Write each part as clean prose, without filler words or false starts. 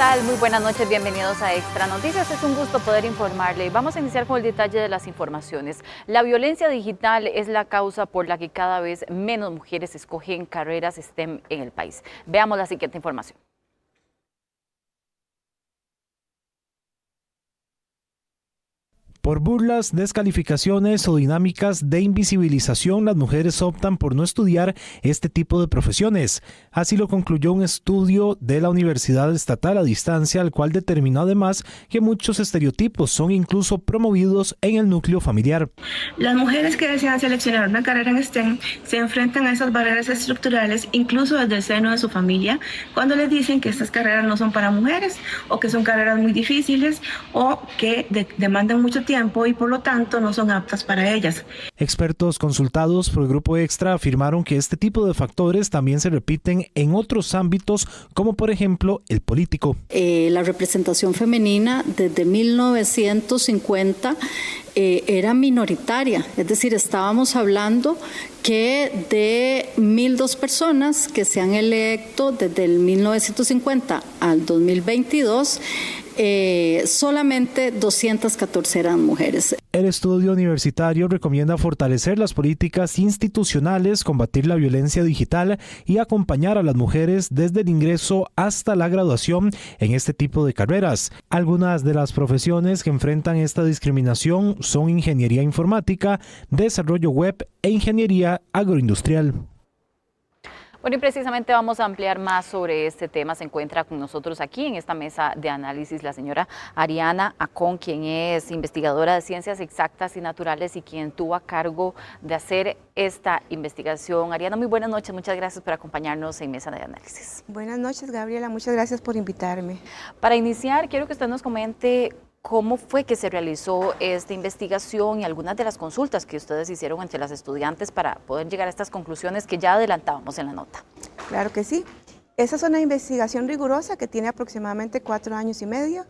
tal? Muy buenas noches, bienvenidos a Extra Noticias. Es un gusto poder informarle. Vamos a iniciar con el detalle de las informaciones. La violencia digital es la causa por la que cada vez menos mujeres escogen carreras STEM en el país. Veamos la siguiente información. Por burlas, descalificaciones o dinámicas de invisibilización, las mujeres optan por no estudiar este tipo de profesiones. Así lo concluyó un estudio de la Universidad Estatal a Distancia, el cual determinó además que muchos estereotipos son incluso promovidos en el núcleo familiar. Las mujeres que desean seleccionar una carrera en STEM se enfrentan a esas barreras estructurales, incluso desde el seno de su familia, cuando les dicen que estas carreras no son para mujeres, o que son carreras muy difíciles, o que demandan mucho tiempo y por lo tanto no son aptas para ellas. Expertos consultados por el Grupo Extra afirmaron que este tipo de factores también se repiten en otros ámbitos, como por ejemplo el político. La representación femenina desde 1950 era minoritaria, es decir, estábamos hablando que de 1.002 personas que se han electo desde el 1950 al 2022, solamente 214 eran mujeres. El estudio universitario recomienda fortalecer las políticas institucionales, combatir la violencia digital y acompañar a las mujeres desde el ingreso hasta la graduación en este tipo de carreras. Algunas de las profesiones que enfrentan esta discriminación son ingeniería informática, desarrollo web e ingeniería agroindustrial. Bueno, y precisamente vamos a ampliar más sobre este tema. Se encuentra con nosotros aquí en esta mesa de análisis la señora Ariana Acón, quien es investigadora de ciencias exactas y naturales y quien tuvo a cargo de hacer esta investigación. Ariana, muy buenas noches, muchas gracias por acompañarnos en Mesa de Análisis. Buenas noches, Gabriela, muchas gracias por invitarme. Para iniciar, quiero que usted nos comente ¿cómo fue que se realizó esta investigación y algunas de las consultas que ustedes hicieron entre las estudiantes para poder llegar a estas conclusiones que ya adelantábamos en la nota? Claro que sí. Esa es una investigación rigurosa que tiene aproximadamente 4 años y medio.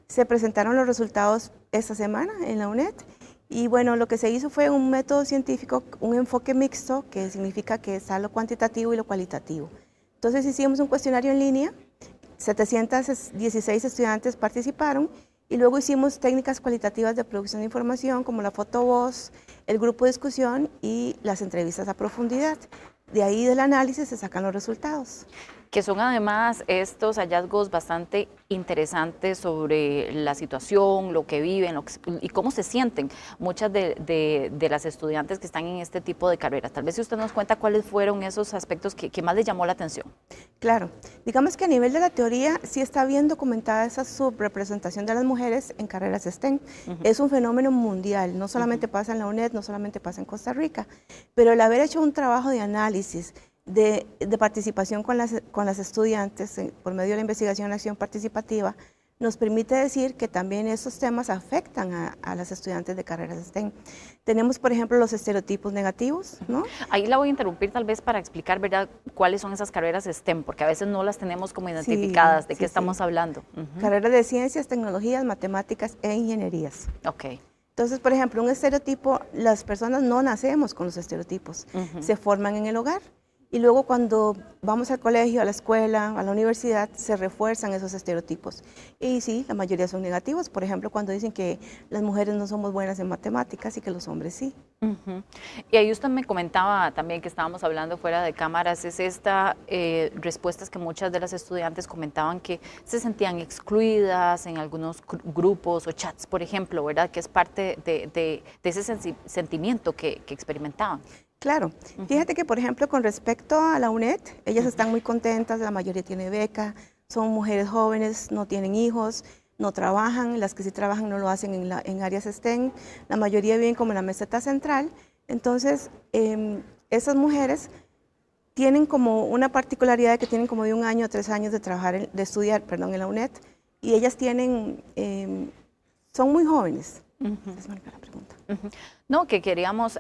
Se presentaron los resultados esta semana en la UNED. Y bueno, lo que se hizo fue un método científico, un enfoque mixto, que significa que está lo cuantitativo y lo cualitativo. Entonces hicimos un cuestionario en línea, 716 estudiantes participaron. Y luego hicimos técnicas cualitativas de producción de información como la fotovoz, el grupo de discusión y las entrevistas a profundidad. De ahí del análisis se sacan los resultados. Que son además estos hallazgos bastante interesantes sobre la situación, lo que viven y cómo se sienten muchas de las estudiantes que están en este tipo de carreras. Tal vez si usted nos cuenta cuáles fueron esos aspectos que más les llamó la atención. Claro, digamos que a nivel de la teoría sí está bien documentada esa subrepresentación de las mujeres en carreras STEM. Es un fenómeno mundial, no solamente pasa en la UNED, no solamente pasa en Costa Rica, pero el haber hecho un trabajo de análisis, de participación con las estudiantes por medio de la investigación en acción participativa, nos permite decir que también esos temas afectan a las estudiantes de carreras STEM. Tenemos, por ejemplo, los estereotipos negativos, ¿no? Ahí la voy a interrumpir tal vez para explicar, ¿verdad?, cuáles son esas carreras STEM, porque a veces no las tenemos como identificadas. ¿De qué estamos hablando? Carreras de ciencias, tecnologías, matemáticas e ingenierías. Ok. Entonces, por ejemplo, un estereotipo, las personas no nacemos con los estereotipos, se forman en el hogar. Y luego cuando vamos al colegio, a la escuela, a la universidad, se refuerzan esos estereotipos. Y sí, la mayoría son negativos. Por ejemplo, cuando dicen que las mujeres no somos buenas en matemáticas y que los hombres sí. Y ahí usted me comentaba también que estábamos hablando fuera de cámaras, es esta respuestas que muchas de las estudiantes comentaban que se sentían excluidas en algunos grupos o chats, por ejemplo, ¿verdad? Que es parte de ese sentimiento que experimentaban. Claro, fíjate que por ejemplo con respecto a la UNED, ellas están muy contentas, la mayoría tiene beca, son mujeres jóvenes, no tienen hijos, no trabajan, las que sí trabajan no lo hacen en áreas STEM, la mayoría viven como en la meseta central, entonces esas mujeres tienen como una particularidad de que tienen como de 1 año a 3 años de trabajar, de estudiar, perdón, en la UNED, y ellas tienen, son muy jóvenes. Es la pregunta. No, que queríamos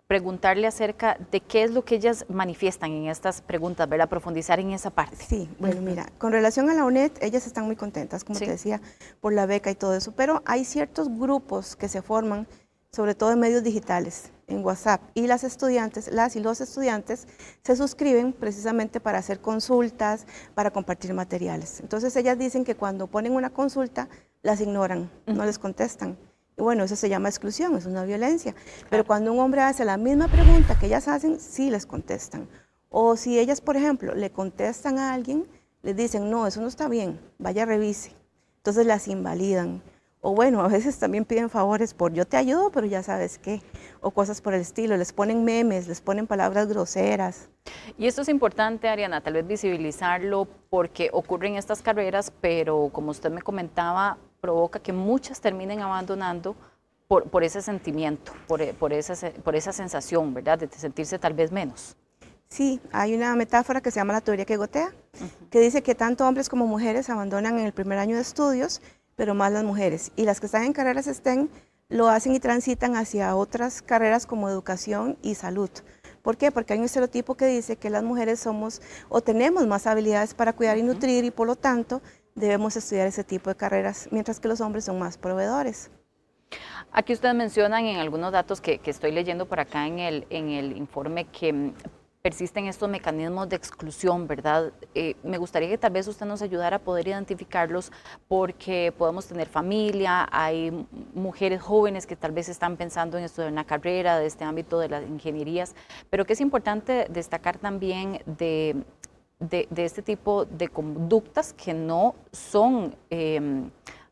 preguntarle acerca de qué es lo que ellas manifiestan en estas preguntas, ¿verdad? Profundizar en esa parte. Sí, bueno, mira, con relación a la UNED, ellas están muy contentas, como te decía, por la beca y todo eso, pero hay ciertos grupos que se forman, sobre todo en medios digitales, en WhatsApp y las y los estudiantes se suscriben precisamente para hacer consultas, para compartir materiales. Entonces ellas dicen que cuando ponen una consulta las ignoran, no les contestan. Y bueno, eso se llama exclusión, es una violencia. Claro. Pero cuando un hombre hace la misma pregunta que ellas hacen, sí les contestan. O si ellas, por ejemplo, le contestan a alguien, les dicen, no, eso no está bien, vaya revise. Entonces las invalidan. O bueno, a veces también piden favores por yo te ayudo, pero ya sabes qué. O cosas por el estilo, les ponen memes, les ponen palabras groseras. Y esto es importante, Ariana, tal vez visibilizarlo porque ocurren estas carreras, pero como usted me comentaba, provoca que muchas terminen abandonando por ese sentimiento, por esa sensación, ¿verdad? De sentirse tal vez menos. Sí, hay una metáfora que se llama la teoría que gotea, que dice que tanto hombres como mujeres abandonan en el primer año de estudios, pero más las mujeres. Y las que están en carreras STEM lo hacen y transitan hacia otras carreras como educación y salud. ¿Por qué? Porque hay un estereotipo que dice que las mujeres somos o tenemos más habilidades para cuidar y nutrir y por lo tanto debemos estudiar ese tipo de carreras, mientras que los hombres son más proveedores. Aquí ustedes mencionan en algunos datos que estoy leyendo por acá en el informe que persisten estos mecanismos de exclusión, ¿verdad? Me gustaría que tal vez usted nos ayudara a poder identificarlos porque podemos tener familia, hay mujeres jóvenes que tal vez están pensando en estudiar una carrera de este ámbito de las ingenierías, pero que es importante destacar también de este tipo de conductas que no son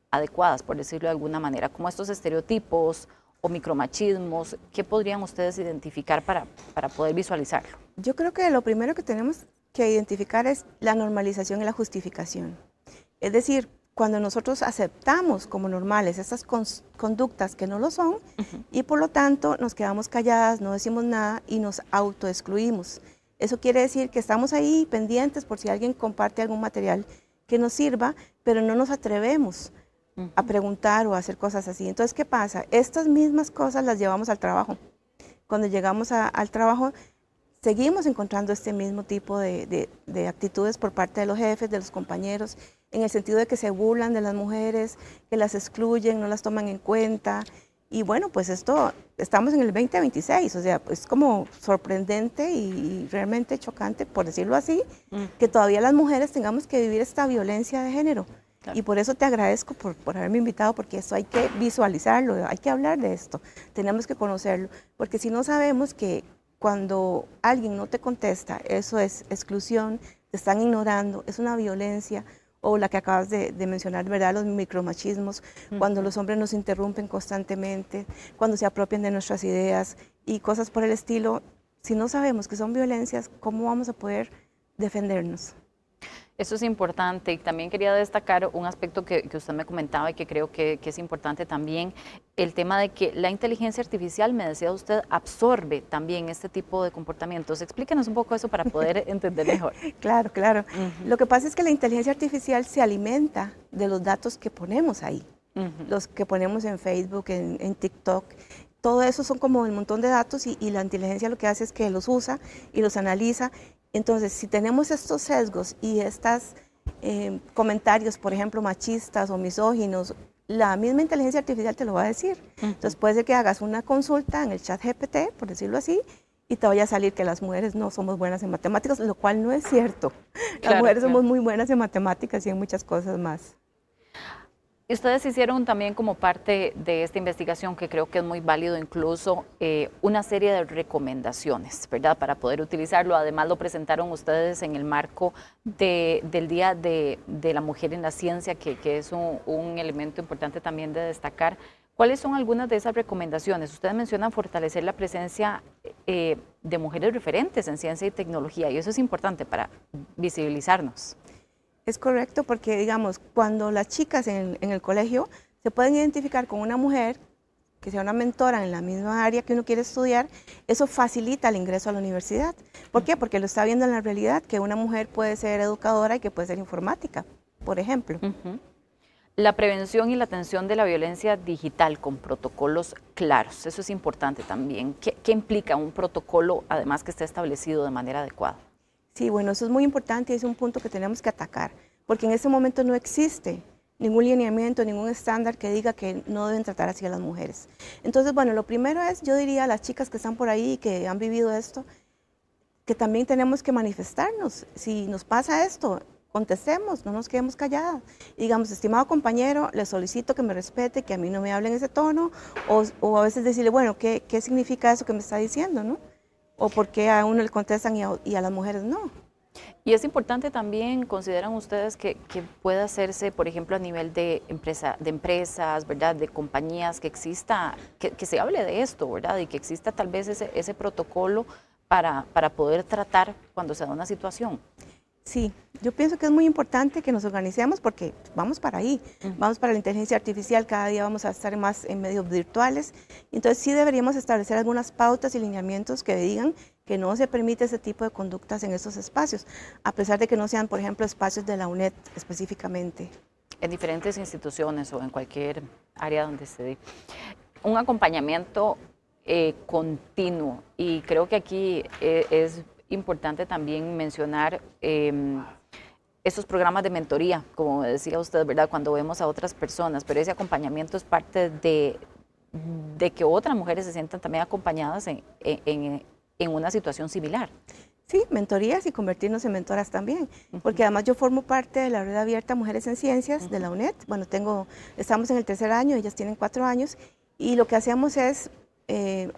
adecuadas, por decirlo de alguna manera, como estos estereotipos o micromachismos. ¿Qué podrían ustedes identificar para poder visualizarlo? Yo creo que lo primero que tenemos que identificar es la normalización y la justificación. Es decir, cuando nosotros aceptamos como normales estas conductas que no lo son, y por lo tanto nos quedamos calladas, no decimos nada y nos autoexcluimos. Eso quiere decir que estamos ahí pendientes por si alguien comparte algún material que nos sirva, pero no nos atrevemos a preguntar o a hacer cosas así. Entonces, ¿qué pasa? Estas mismas cosas las llevamos al trabajo. Cuando llegamos al trabajo, seguimos encontrando este mismo tipo de actitudes por parte de los jefes, de los compañeros, en el sentido de que se burlan de las mujeres, que las excluyen, no las toman en cuenta. Y bueno, pues estamos en el 2026, o sea, es como sorprendente y realmente chocante, por decirlo así, que todavía las mujeres tengamos que vivir esta violencia de género. Claro. Y por eso te agradezco por haberme invitado, porque esto hay que visualizarlo, hay que hablar de esto, tenemos que conocerlo, porque si no sabemos que cuando alguien no te contesta, eso es exclusión, te están ignorando, es una violencia, o la que acabas de mencionar, ¿verdad? Los micromachismos, cuando los hombres nos interrumpen constantemente, cuando se apropian de nuestras ideas y cosas por el estilo. Si no sabemos que son violencias, ¿cómo vamos a poder defendernos? Eso es importante y también quería destacar un aspecto que usted me comentaba y que creo que es importante también, el tema de que la inteligencia artificial, me decía usted, absorbe también este tipo de comportamientos. Explíquenos un poco eso para poder entender mejor. Claro, claro. Lo que pasa es que la inteligencia artificial se alimenta de los datos que ponemos ahí, los que ponemos en Facebook, en TikTok. Todo eso son como un montón de datos y la inteligencia lo que hace es que los usa y los analiza. Entonces, si tenemos estos sesgos y estos comentarios, por ejemplo, machistas o misóginos, la misma inteligencia artificial te lo va a decir. Entonces, puede ser que hagas una consulta en el chat GPT, por decirlo así, y te vaya a salir que las mujeres no somos buenas en matemáticas, lo cual no es cierto. Claro, las mujeres somos muy buenas en matemáticas y en muchas cosas más. Ustedes hicieron también como parte de esta investigación, que creo que es muy válido incluso, una serie de recomendaciones, ¿verdad? Para poder utilizarlo. Además lo presentaron ustedes en el marco del Día de la Mujer en la Ciencia, que es un elemento importante también de destacar. ¿Cuáles son algunas de esas recomendaciones? Ustedes mencionan fortalecer la presencia de mujeres referentes en ciencia y tecnología, y eso es importante para visibilizarnos. Es correcto porque, digamos, cuando las chicas en el colegio se pueden identificar con una mujer que sea una mentora en la misma área que uno quiere estudiar, eso facilita el ingreso a la universidad. ¿Por qué? Porque lo está viendo en la realidad, que una mujer puede ser educadora y que puede ser informática, por ejemplo. La prevención y la atención de la violencia digital con protocolos claros, eso es importante también. ¿Qué implica un protocolo, además que esté establecido de manera adecuada? Sí, bueno, eso es muy importante y es un punto que tenemos que atacar, porque en este momento no existe ningún lineamiento, ningún estándar que diga que no deben tratar así a las mujeres. Entonces, bueno, lo primero es, yo diría a las chicas que están por ahí, que han vivido esto, que también tenemos que manifestarnos. Si nos pasa esto, contestemos, no nos quedemos calladas. Y digamos, estimado compañero, le solicito que me respete, que a mí no me hable en ese tono, o a veces decirle, bueno, ¿qué significa eso que me está diciendo, no? O por qué a uno le contestan y a las mujeres no. Y es importante también, ¿consideran ustedes que pueda hacerse, por ejemplo, a nivel de empresas, ¿verdad?, de compañías, que exista, que se hable de esto, ¿verdad?, y que exista tal vez ese protocolo para poder tratar cuando se da una situación? Sí, yo pienso que es muy importante que nos organicemos porque vamos para ahí, vamos para la inteligencia artificial, cada día vamos a estar más en medios virtuales, entonces sí deberíamos establecer algunas pautas y lineamientos que digan que no se permite ese tipo de conductas en estos espacios, a pesar de que no sean, por ejemplo, espacios de la UNED específicamente. En diferentes instituciones o en cualquier área donde se dé. Un acompañamiento continuo, y creo que aquí es importante también mencionar esos programas de mentoría, como decía usted, ¿verdad?, cuando vemos a otras personas, pero ese acompañamiento es parte de que otras mujeres se sientan también acompañadas en una situación similar. Sí, mentorías y convertirnos en mentoras también, porque además yo formo parte de la red abierta Mujeres en Ciencias de la UNED. Bueno, estamos en el 3er año, ellas tienen 4 años, y lo que hacemos es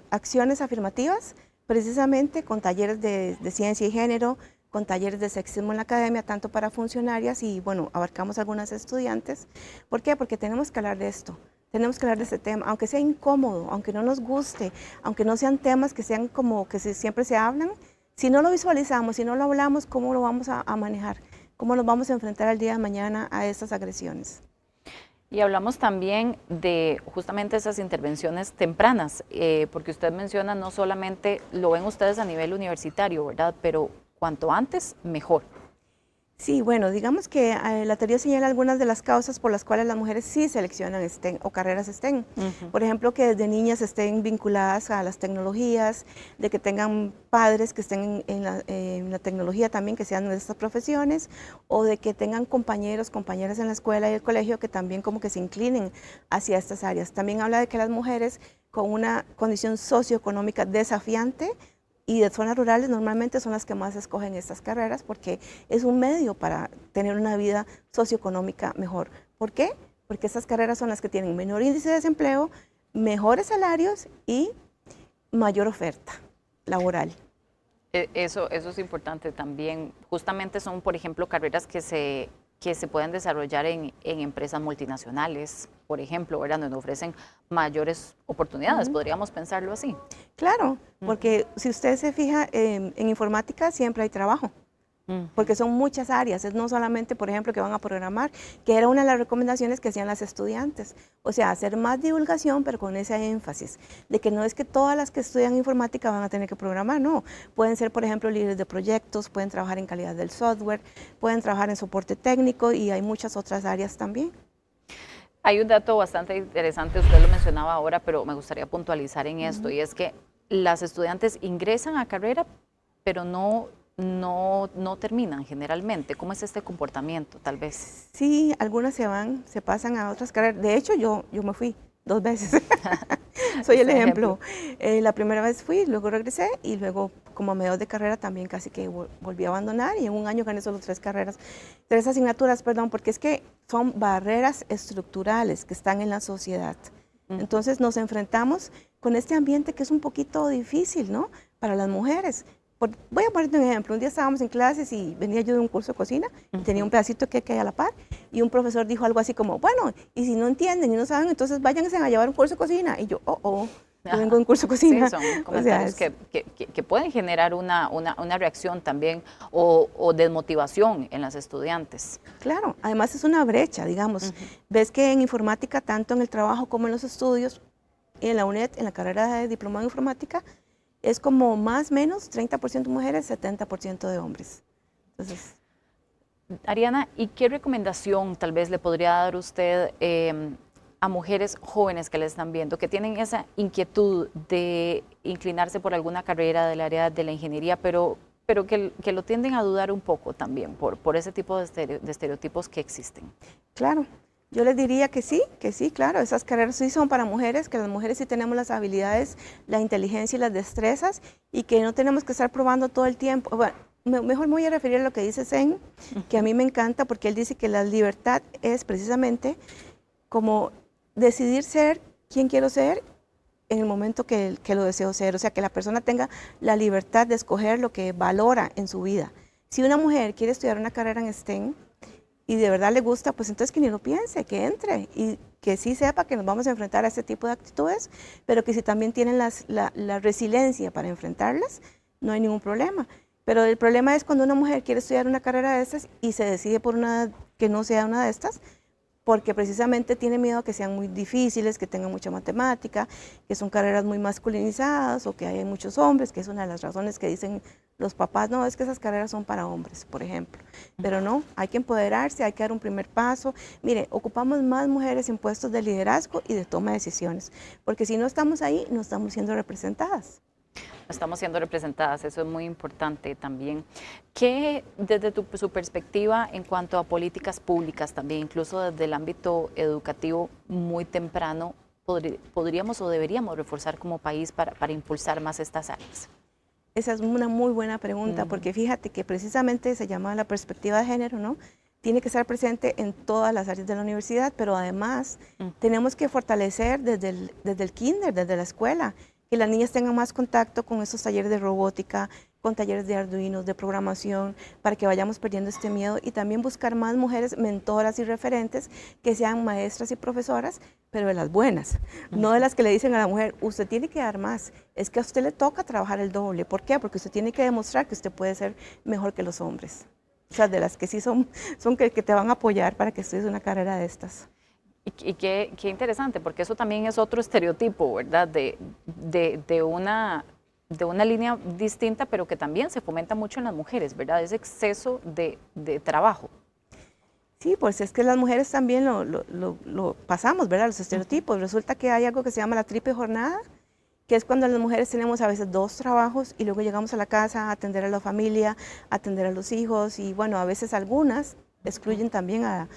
acciones afirmativas, precisamente con talleres de ciencia y género, con talleres de sexismo en la academia, tanto para funcionarias y, bueno, abarcamos algunas estudiantes. ¿Por qué? Porque tenemos que hablar de esto, tenemos que hablar de este tema, aunque sea incómodo, aunque no nos guste, aunque no sean temas que sean como que siempre se hablan. Si no lo visualizamos, si no lo hablamos, ¿cómo lo vamos a manejar? ¿Cómo nos vamos a enfrentar al día de mañana a estas agresiones? Y hablamos también de justamente esas intervenciones tempranas, porque usted menciona no solamente lo ven ustedes a nivel universitario, ¿verdad?, pero cuanto antes, mejor. Sí, bueno, digamos que la teoría señala algunas de las causas por las cuales las mujeres sí seleccionan STEM o carreras STEM. Por ejemplo, que desde niñas estén vinculadas a las tecnologías, de que tengan padres que estén en la tecnología también, que sean de estas profesiones, o de que tengan compañeros, compañeras en la escuela y el colegio que también como que se inclinen hacia estas áreas. También habla de que las mujeres con una condición socioeconómica desafiante y de zonas rurales normalmente son las que más escogen estas carreras porque es un medio para tener una vida socioeconómica mejor. ¿Por qué? Porque estas carreras son las que tienen menor índice de desempleo, mejores salarios y mayor oferta laboral. Eso es importante también. Justamente son, por ejemplo, carreras que se pueden desarrollar en empresas multinacionales, por ejemplo, ¿verdad?, donde ofrecen mayores oportunidades, podríamos pensarlo así. Claro, porque si usted se fija, en informática siempre hay trabajo, porque son muchas áreas, es no solamente, por ejemplo, que van a programar, que era una de las recomendaciones que hacían las estudiantes, o sea, hacer más divulgación, pero con ese énfasis, de que no es que todas las que estudian informática van a tener que programar, no, pueden ser, por ejemplo, líderes de proyectos, pueden trabajar en calidad del software, pueden trabajar en soporte técnico y hay muchas otras áreas también. Hay un dato bastante interesante, usted lo mencionaba ahora, pero me gustaría puntualizar en esto, y es que las estudiantes ingresan a carrera, pero no terminan generalmente. ¿Cómo es este comportamiento, tal vez? Sí, algunas se pasan a otras carreras. De hecho, yo me fui 2 veces. Soy el ejemplo. La primera vez fui, luego regresé y luego como a mediados de carrera también casi que volví a abandonar y en un año gané solo 3 asignaturas, porque es que son barreras estructurales que están en la sociedad. Entonces nos enfrentamos con este ambiente que es un poquito difícil, ¿no?, para las mujeres. Voy a ponerte un ejemplo. Un día estábamos en clases y venía yo de un curso de cocina y tenía un pedacito que hay a la par y un profesor dijo algo así como, bueno, y si no entienden y no saben, entonces váyanse a llevar un curso de cocina. Y yo, yo vengo de un curso de cocina. Sí, son comentarios que pueden generar una reacción también o desmotivación en las estudiantes. Claro, además es una brecha, digamos. Ves que en informática, tanto en el trabajo como en los estudios, en la UNED, en la carrera de diplomado en informática, es como más o menos 30% mujeres, 70% de hombres. Entonces, Ariana, ¿y qué recomendación tal vez le podría dar usted a mujeres jóvenes que le están viendo, que tienen esa inquietud de inclinarse por alguna carrera del área de la ingeniería, pero que lo tienden a dudar un poco también por ese tipo de estereotipos que existen? Claro, Yo les diría que sí, claro, esas carreras sí son para mujeres, que las mujeres sí tenemos las habilidades, la inteligencia y las destrezas y que no tenemos que estar probando todo el tiempo. Bueno, mejor me voy a referir a lo que dice Zen, que a mí me encanta porque él dice que la libertad es precisamente como decidir ser quien quiero ser en el momento que lo deseo ser, o sea, que la persona tenga la libertad de escoger lo que valora en su vida. Si una mujer quiere estudiar una carrera en STEM, y de verdad le gusta, pues entonces que ni lo piense, que entre y que sí sepa que nos vamos a enfrentar a este tipo de actitudes, pero que si también tienen la resiliencia para enfrentarlas, no hay ningún problema. Pero el problema es cuando una mujer quiere estudiar una carrera de estas y se decide por una que no sea una de estas, porque precisamente tiene miedo a que sean muy difíciles, que tengan mucha matemática, que son carreras muy masculinizadas o que hay muchos hombres, que es una de las razones que dicen los papás, no, es que esas carreras son para hombres, por ejemplo. Pero no, hay que empoderarse, hay que dar un primer paso. Mire, ocupamos más mujeres en puestos de liderazgo y de toma de decisiones, porque si no estamos ahí, no estamos siendo representadas. Estamos siendo representadas, eso es muy importante también. ¿Qué, desde su perspectiva, en cuanto a políticas públicas también, incluso desde el ámbito educativo muy temprano, podríamos o deberíamos reforzar como país para impulsar más estas áreas? Esa es una muy buena pregunta, porque fíjate que precisamente se llama la perspectiva de género, ¿no? Tiene que estar presente en todas las áreas de la universidad, pero además tenemos que fortalecer desde el kinder, desde la escuela, que las niñas tengan más contacto con estos talleres de robótica, con talleres de Arduino, de programación, para que vayamos perdiendo este miedo y también buscar más mujeres mentoras y referentes que sean maestras y profesoras, pero de las buenas, no de las que le dicen a la mujer, usted tiene que dar más, es que a usted le toca trabajar el doble. ¿Por qué? Porque usted tiene que demostrar que usted puede ser mejor que los hombres. O sea, de las que sí son que te van a apoyar para que estudies una carrera de estas. Y qué interesante, porque eso también es otro estereotipo, ¿verdad? De una línea distinta, pero que también se fomenta mucho en las mujeres, ¿verdad? Ese exceso de trabajo. Sí, pues es que las mujeres también lo pasamos, ¿verdad? Los estereotipos. Resulta que hay algo que se llama la triple jornada, que es cuando las mujeres tenemos a veces 2 trabajos y luego llegamos a la casa a atender a la familia, a atender a los hijos y bueno, a veces algunas excluyen también a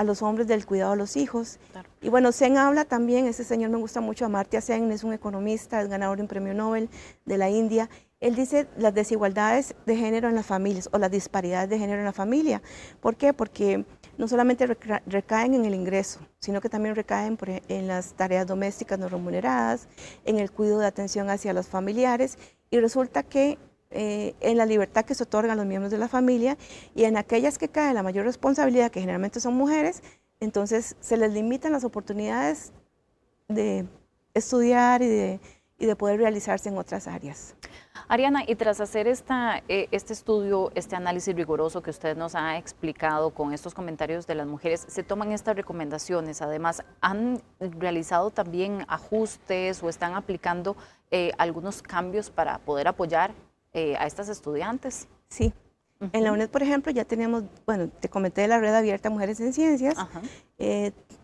los hombres del cuidado de los hijos. Claro. Y bueno, Sen habla también, ese señor me gusta mucho, Amartya Sen, es un economista, es ganador de un premio Nobel de la India. Él dice las desigualdades de género en las familias o las disparidades de género en la familia. ¿Por qué? Porque no solamente recaen en el ingreso, sino que también recaen en las tareas domésticas no remuneradas, en el cuidado de atención hacia los familiares y resulta que en la libertad que se otorga a los miembros de la familia y en aquellas que cae la mayor responsabilidad, que generalmente son mujeres, entonces se les limitan las oportunidades de estudiar y de poder realizarse en otras áreas. Ariana, y tras hacer este estudio, este análisis riguroso que usted nos ha explicado con estos comentarios de las mujeres, ¿se toman estas recomendaciones? Además, ¿han realizado también ajustes o están aplicando algunos cambios para poder apoyar a estas estudiantes? Sí. En la UNED, por ejemplo, ya tenemos, bueno, te comenté de la red abierta Mujeres en Ciencias.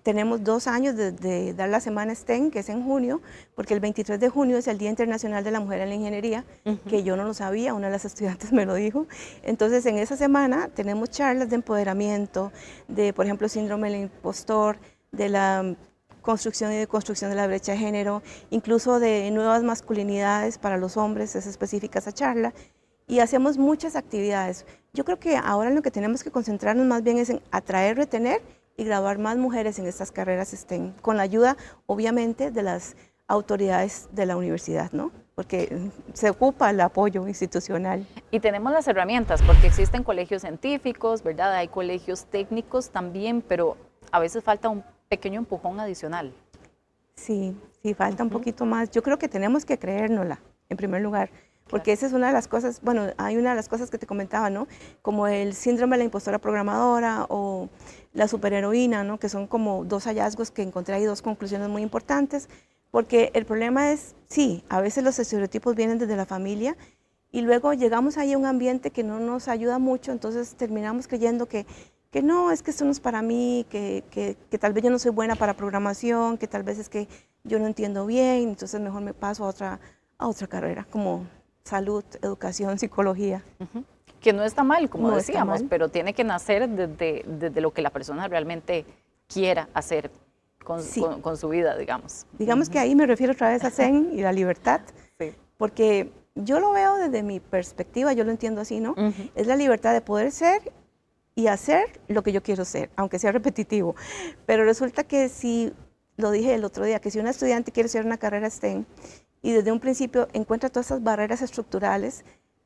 Tenemos 2 años de dar la semana STEM, que es en junio, porque el 23 de junio es el Día Internacional de la Mujer en la Ingeniería, que yo no lo sabía, una de las estudiantes me lo dijo. Entonces, en esa semana tenemos charlas de empoderamiento, de, por ejemplo, síndrome del impostor, de la construcción y deconstrucción de la brecha de género, incluso de nuevas masculinidades para los hombres, es específica esa charla. Y hacemos muchas actividades. Yo creo que ahora lo que tenemos que concentrarnos más bien es en atraer, retener y graduar más mujeres en estas carreras STEM, con la ayuda, obviamente, de las autoridades de la universidad, ¿no? Porque se ocupa el apoyo institucional. Y tenemos las herramientas, porque existen colegios científicos, ¿verdad? Hay colegios técnicos también, pero a veces falta un pequeño empujón adicional. Sí, falta un poquito más. Yo creo que tenemos que creérnosla, en primer lugar. Porque esa es una de las cosas, bueno, hay una de las cosas que te comentaba, ¿no? Como el síndrome de la impostora programadora o la superheroína, ¿no? Que son como 2 hallazgos que encontré ahí, 2 conclusiones muy importantes. Porque el problema es, sí, a veces los estereotipos vienen desde la familia y luego llegamos ahí a un ambiente que no nos ayuda mucho, entonces terminamos creyendo que no, es que esto no es para mí, que tal vez yo no soy buena para programación, que tal vez es que yo no entiendo bien, entonces mejor me paso a otra carrera, como salud, educación, psicología. Que no está mal, como decíamos, pero tiene que nacer desde lo que la persona realmente quiera hacer con su vida, digamos. Digamos que ahí me refiero otra vez a Zen y la libertad, Sí. porque yo lo veo desde mi perspectiva, yo lo entiendo así, ¿no? Es la libertad de poder ser y hacer lo que yo quiero ser, aunque sea repetitivo. Pero resulta que si, lo dije el otro día, que si una estudiante quiere hacer una carrera STEM y desde un principio encuentra todas esas barreras estructurales,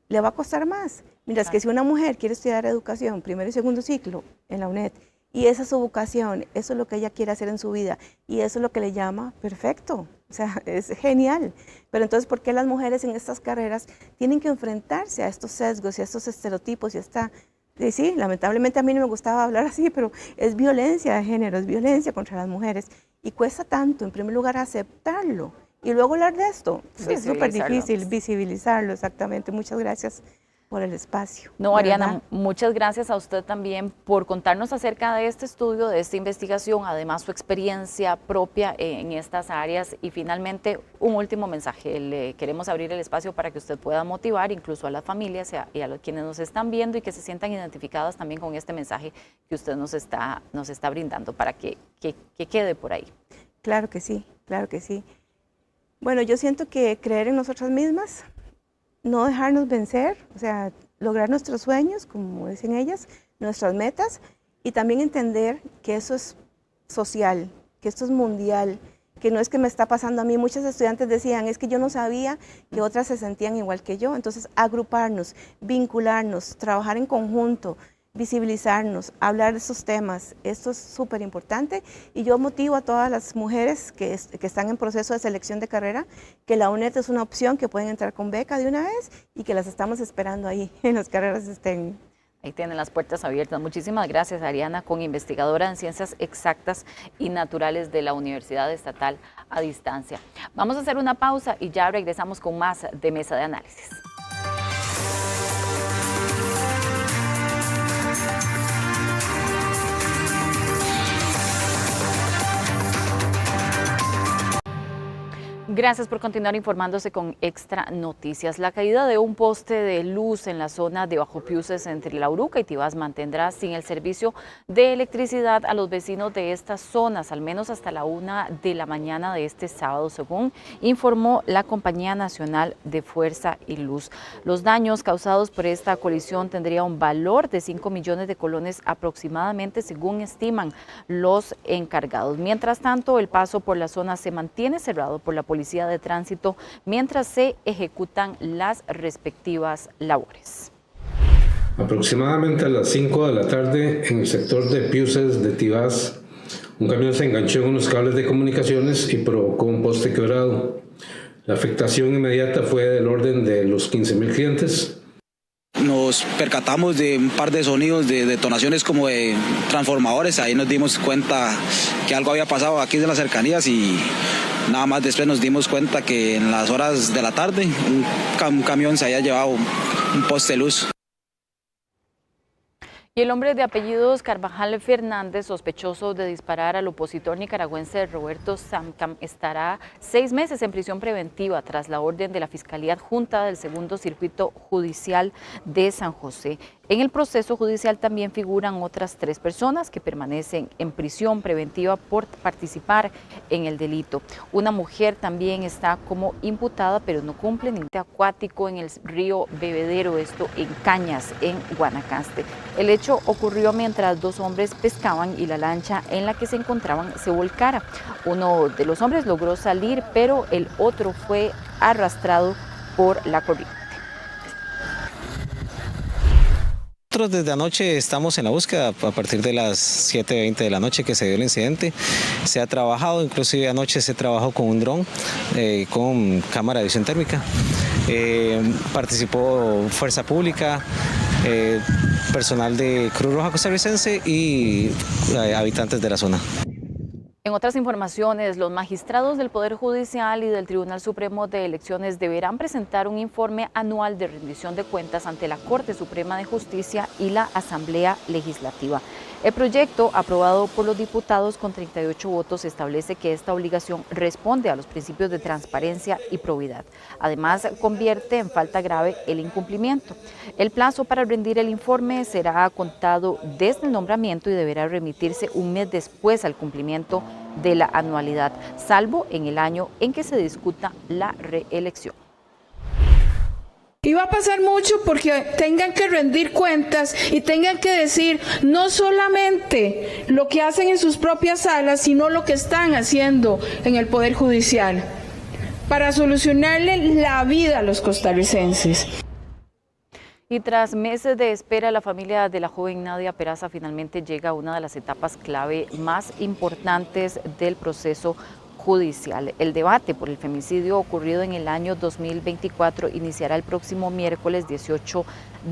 le va a costar más. Mientras que si una mujer quiere estudiar educación, primero y segundo ciclo en la UNED, y esa es su vocación, eso es lo que ella quiere hacer en su vida, y eso es lo que le llama perfecto, o sea, es genial. Pero entonces, ¿por qué las mujeres en estas carreras tienen que enfrentarse a estos sesgos y a estos estereotipos y sí, lamentablemente a mí no me gustaba hablar así, pero es violencia de género, es violencia contra las mujeres, y cuesta tanto, en primer lugar, aceptarlo, y luego hablar de esto, es súper difícil visibilizarlo, exactamente. Muchas gracias por el espacio. No, Ariana, muchas gracias a usted también por contarnos acerca de este estudio, de esta investigación, además su experiencia propia en estas áreas. Y finalmente, un último mensaje. Le queremos abrir el espacio para que usted pueda motivar incluso a las familias y a los quienes nos están viendo y que se sientan identificadas también con este mensaje que usted nos está brindando para que quede por ahí. Claro que sí, claro que sí. Bueno, yo siento que creer en nosotras mismas, no dejarnos vencer, o sea, lograr nuestros sueños, como dicen ellas, nuestras metas, y también entender que eso es social, que esto es mundial, que no es que me está pasando a mí. Muchos estudiantes decían, es que yo no sabía que otras se sentían igual que yo. Entonces, agruparnos, vincularnos, trabajar en conjunto, visibilizarnos, hablar de estos temas, esto es súper importante, y yo motivo a todas las mujeres que están en proceso de selección de carrera, que la UNED es una opción, que pueden entrar con beca de una vez y que las estamos esperando ahí en las carreras STEM. Ahí tienen las puertas abiertas. Muchísimas gracias, Ariana, investigadora en Ciencias Exactas y Naturales de la Universidad Estatal a Distancia. Vamos a hacer una pausa y ya regresamos con más de Mesa de Análisis. Gracias por continuar informándose con Extra Noticias. La caída de un poste de luz en la zona de Bajo Piuses entre La Uruca y Tibás mantendrá sin el servicio de electricidad a los vecinos de estas zonas, al menos hasta la 1 de la mañana de este sábado, según informó la Compañía Nacional de Fuerza y Luz. Los daños causados por esta colisión tendría un valor de 5 millones de colones aproximadamente, según estiman los encargados. Mientras tanto, el paso por la zona se mantiene cerrado por la Policía de Tránsito mientras se ejecutan las respectivas labores. Aproximadamente a las 5 de la tarde, en el sector de Piuses de Tibás, un camión se enganchó en unos cables de comunicaciones y provocó un poste quebrado. La afectación inmediata fue del orden de los 15.000 clientes. Nos percatamos de un par de sonidos de detonaciones como de transformadores. Ahí nos dimos cuenta que algo había pasado aquí en las cercanías y nada más después nos dimos cuenta que en las horas de la tarde un camión se había llevado un poste de luz. Y el hombre de apellidos Carvajal Fernández, sospechoso de disparar al opositor nicaragüense Roberto Samcam, estará 6 meses en prisión preventiva tras la orden de la Fiscalía Adjunta del Segundo Circuito Judicial de San José. En el proceso judicial también figuran otras 3 personas que permanecen en prisión preventiva por participar en el delito. Una mujer también está como imputada, pero no cumple ningún acuático en el río Bebedero, esto en Cañas, en Guanacaste. El hecho ocurrió mientras 2 hombres pescaban y la lancha en la que se encontraban se volcara. Uno de los hombres logró salir, pero el otro fue arrastrado por la corriente. Nosotros desde anoche estamos en la búsqueda a partir de las 7:20 de la noche que se dio el incidente. Se ha trabajado, inclusive anoche se trabajó con un dron, con cámara de visión térmica. Participó Fuerza Pública, personal de Cruz Roja Costarricense y habitantes de la zona. En otras informaciones, los magistrados del Poder Judicial y del Tribunal Supremo de Elecciones deberán presentar un informe anual de rendición de cuentas ante la Corte Suprema de Justicia y la Asamblea Legislativa. El proyecto, aprobado por los diputados con 38 votos, establece que esta obligación responde a los principios de transparencia y probidad. Además, convierte en falta grave el incumplimiento. El plazo para rendir el informe será contado desde el nombramiento y deberá remitirse un mes después al cumplimiento de la anualidad, salvo en el año en que se discuta la reelección. Y va a pasar mucho porque tengan que rendir cuentas y tengan que decir no solamente lo que hacen en sus propias salas, sino lo que están haciendo en el Poder Judicial para solucionarle la vida a los costarricenses. Y tras meses de espera, la familia de la joven Nadia Peraza finalmente llega a una de las etapas clave más importantes del proceso judicial. El debate por el femicidio ocurrido en el año 2024 iniciará el próximo miércoles 18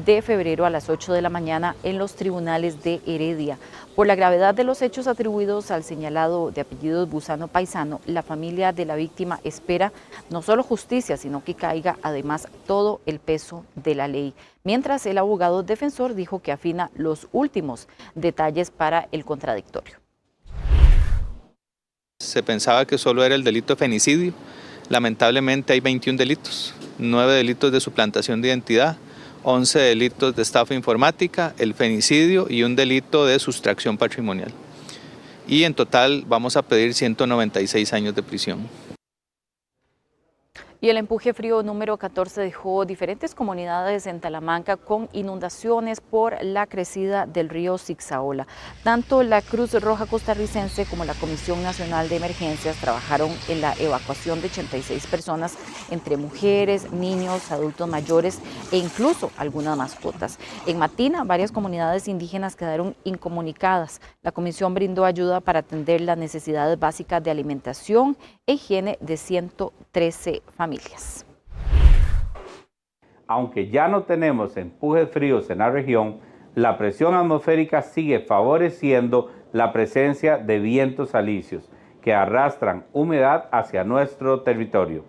de febrero a las 8 de la mañana en los tribunales de Heredia. Por la gravedad de los hechos atribuidos al señalado de apellido Busano Paisano, la familia de la víctima espera no solo justicia, sino que caiga además todo el peso de la ley. Mientras el abogado defensor dijo que afina los últimos detalles para el contradictorio. Se pensaba que solo era el delito de femicidio. Lamentablemente hay 21 delitos, 9 delitos de suplantación de identidad, 11 delitos de estafa informática, el femicidio y un delito de sustracción patrimonial. Y en total vamos a pedir 196 años de prisión. Y el empuje frío número 14 dejó diferentes comunidades en Talamanca con inundaciones por la crecida del río Zixaola. Tanto la Cruz Roja Costarricense como la Comisión Nacional de Emergencias trabajaron en la evacuación de 86 personas, entre mujeres, niños, adultos mayores e incluso algunas mascotas. En Matina, varias comunidades indígenas quedaron incomunicadas. La comisión brindó ayuda para atender las necesidades básicas de alimentación e higiene de 113 familias. Aunque ya no tenemos empujes fríos en la región, la presión atmosférica sigue favoreciendo la presencia de vientos alisios que arrastran humedad hacia nuestro territorio.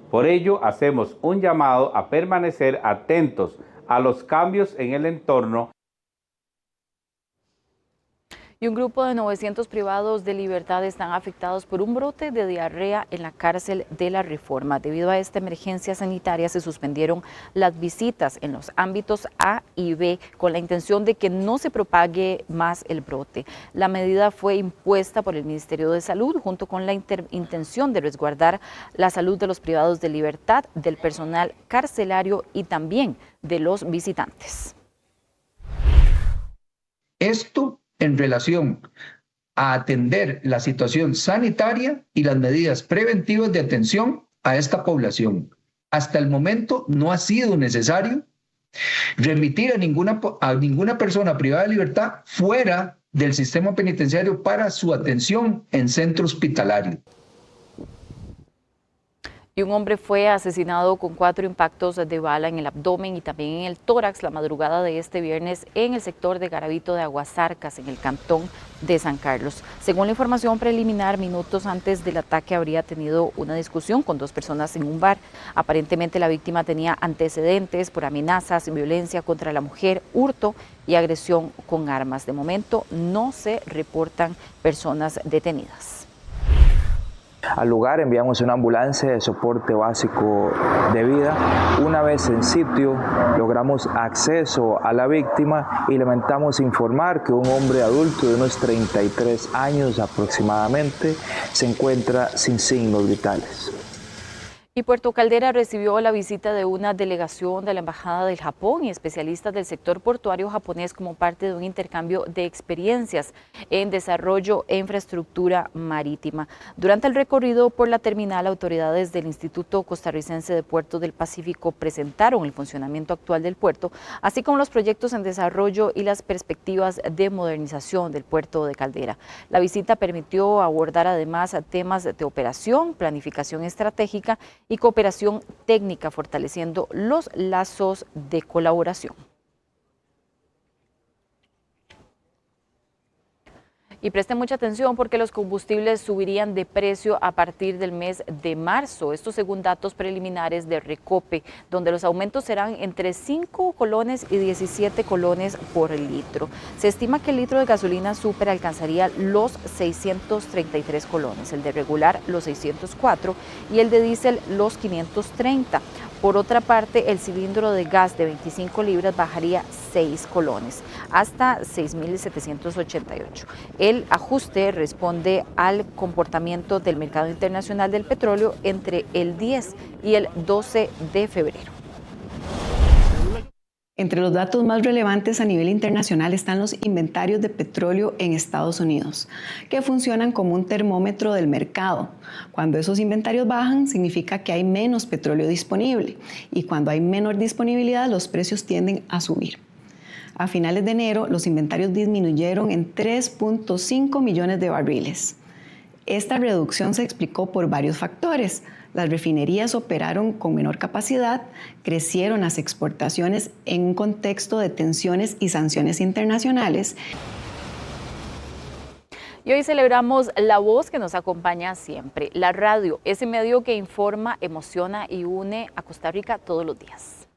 Por ello, hacemos un llamado a permanecer atentos a los cambios en el entorno. Y un grupo de 900 privados de libertad están afectados por un brote de diarrea en la cárcel de la Reforma. Debido a esta emergencia sanitaria se suspendieron las visitas en los ámbitos A y B con la intención de que no se propague más el brote. La medida fue impuesta por el Ministerio de Salud junto con la intención de resguardar la salud de los privados de libertad, del personal carcelario y también de los visitantes. Esto en relación a atender la situación sanitaria y las medidas preventivas de atención a esta población. Hasta el momento no ha sido necesario remitir a ninguna persona privada de libertad fuera del sistema penitenciario para su atención en centro hospitalario. Y un hombre fue asesinado con 4 impactos de bala en el abdomen y también en el tórax la madrugada de este viernes en el sector de Garavito de Aguasarcas, en el cantón de San Carlos. Según la información preliminar, minutos antes del ataque habría tenido una discusión con 2 personas en un bar. Aparentemente la víctima tenía antecedentes por amenazas, violencia contra la mujer, hurto y agresión con armas. De momento no se reportan personas detenidas. Al lugar enviamos una ambulancia de soporte básico de vida. Una vez en sitio logramos acceso a la víctima y lamentamos informar que un hombre adulto de unos 33 años aproximadamente se encuentra sin signos vitales. Y Puerto Caldera recibió la visita de una delegación de la Embajada del Japón y especialistas del sector portuario japonés como parte de un intercambio de experiencias en desarrollo e infraestructura marítima. Durante el recorrido por la terminal, autoridades del Instituto Costarricense de Puertos del Pacífico presentaron el funcionamiento actual del puerto, así como los proyectos en desarrollo y las perspectivas de modernización del puerto de Caldera. La visita permitió abordar además temas de operación, planificación estratégica y cooperación técnica, fortaleciendo los lazos de colaboración. Y presten mucha atención porque los combustibles subirían de precio a partir del mes de marzo. Esto según datos preliminares de Recope, donde los aumentos serán entre 5 colones y 17 colones por litro. Se estima que el litro de gasolina súper alcanzaría los 633 colones, el de regular los 604 y el de diésel los 530. Por otra parte, el cilindro de gas de 25 libras bajaría 6 colones, hasta 6.788. El ajuste responde al comportamiento del mercado internacional del petróleo entre el 10 y el 12 de febrero. Entre los datos más relevantes a nivel internacional están los inventarios de petróleo en Estados Unidos, que funcionan como un termómetro del mercado. Cuando esos inventarios bajan, significa que hay menos petróleo disponible, y cuando hay menor disponibilidad, los precios tienden a subir. A finales de enero, los inventarios disminuyeron en 3.5 millones de barriles. Esta reducción se explicó por varios factores. Las refinerías operaron con menor capacidad, crecieron las exportaciones en un contexto de tensiones y sanciones internacionales. Y hoy celebramos la voz que nos acompaña siempre, la radio, ese medio que informa, emociona y une a Costa Rica todos los días.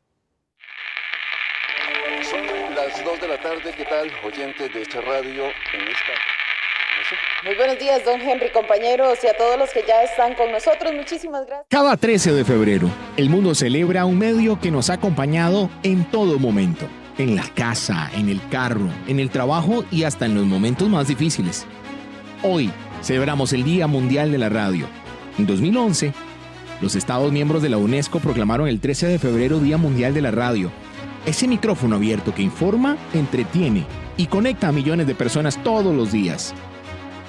Son las 2 de la tarde, ¿qué tal, oyentes de esta radio Muy buenos días, don Henry, compañeros, y a todos los que ya están con nosotros, muchísimas gracias. Cada 13 de febrero, el mundo celebra un medio que nos ha acompañado en todo momento, en la casa, en el carro, en el trabajo y hasta en los momentos más difíciles. Hoy celebramos el Día Mundial de la Radio. En 2011, los Estados miembros de la UNESCO proclamaron el 13 de febrero Día Mundial de la Radio. Ese micrófono abierto que informa, entretiene y conecta a millones de personas todos los días.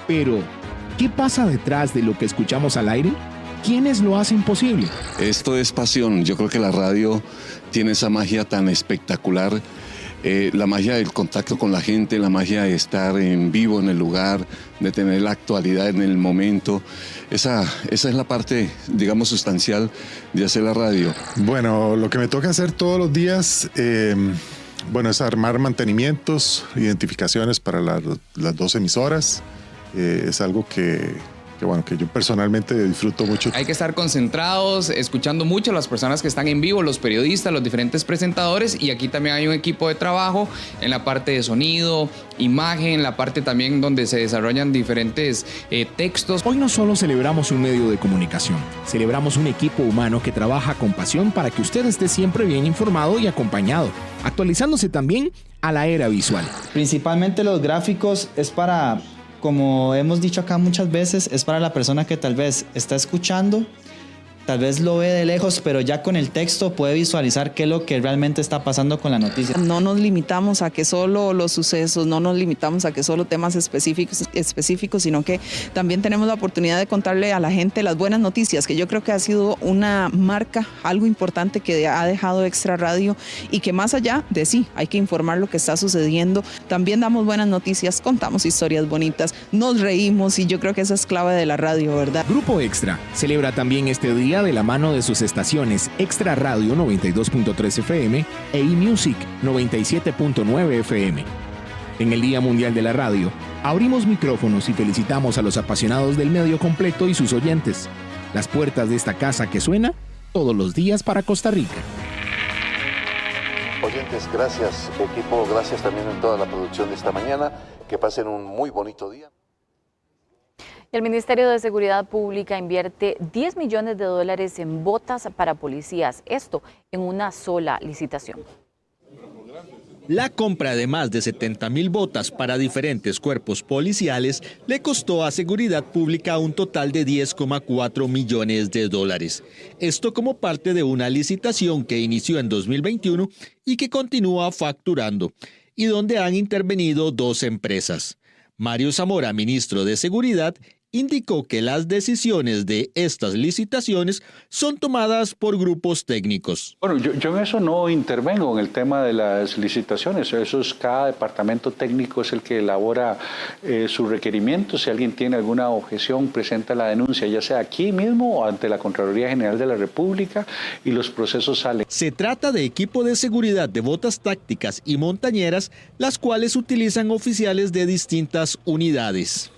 Pero, ¿qué pasa detrás de lo que escuchamos al aire? ¿Quiénes lo hacen posible? Esto es pasión. Yo creo que la radio tiene esa magia tan espectacular. La magia del contacto con la gente, la magia de estar en vivo en el lugar, de tener la actualidad en el momento. Esa es la parte, digamos, sustancial de hacer la radio. Bueno, lo que me toca hacer todos los días, es armar mantenimientos, identificaciones para las 2 emisoras. Es algo que yo personalmente disfruto mucho. Hay que estar concentrados, escuchando mucho a las personas que están en vivo, los periodistas, los diferentes presentadores, y aquí también hay un equipo de trabajo en la parte de sonido, imagen, la parte también donde se desarrollan diferentes textos. Hoy no solo celebramos un medio de comunicación, celebramos un equipo humano que trabaja con pasión para que usted esté siempre bien informado y acompañado, actualizándose también a la era visual. Principalmente los gráficos es para, como hemos dicho acá muchas veces, es para la persona que tal vez está escuchando, tal vez lo ve de lejos, pero ya con el texto puede visualizar qué es lo que realmente está pasando con la noticia. No nos limitamos a que solo los sucesos, no nos limitamos a que solo temas específicos, sino que también tenemos la oportunidad de contarle a la gente las buenas noticias, que yo creo que ha sido una marca, algo importante que ha dejado Extra Radio, y que más allá de sí, hay que informar lo que está sucediendo, también damos buenas noticias, contamos historias bonitas, nos reímos, y yo creo que esa es clave de la radio, ¿verdad? Grupo Extra celebra también este día de la mano de sus estaciones Extra Radio 92.3 FM e eMusic 97.9 FM. En el Día Mundial de la Radio, abrimos micrófonos y felicitamos a los apasionados del medio completo y sus oyentes. Las puertas de esta casa que suena todos los días para Costa Rica. Oyentes, gracias equipo, gracias también en toda la producción de esta mañana. Que pasen un muy bonito día. El Ministerio de Seguridad Pública invierte $10 millones en botas para policías, esto en una sola licitación. La compra de más de 70,000 botas para diferentes cuerpos policiales le costó a Seguridad Pública un total de $10,4 millones. Esto como parte de una licitación que inició en 2021 y que continúa facturando, y donde han intervenido 2 empresas. Mario Zamora, ministro de Seguridad, indicó que las decisiones de estas licitaciones son tomadas por grupos técnicos. Bueno, yo en eso no intervengo en el tema de las licitaciones. Eso es cada departamento técnico es el que elabora sus requerimientos. Si alguien tiene alguna objeción, presenta la denuncia, ya sea aquí mismo o ante la Contraloría General de la República, y los procesos salen. Se trata de equipo de seguridad de botas tácticas y montañeras, las cuales utilizan oficiales de distintas unidades.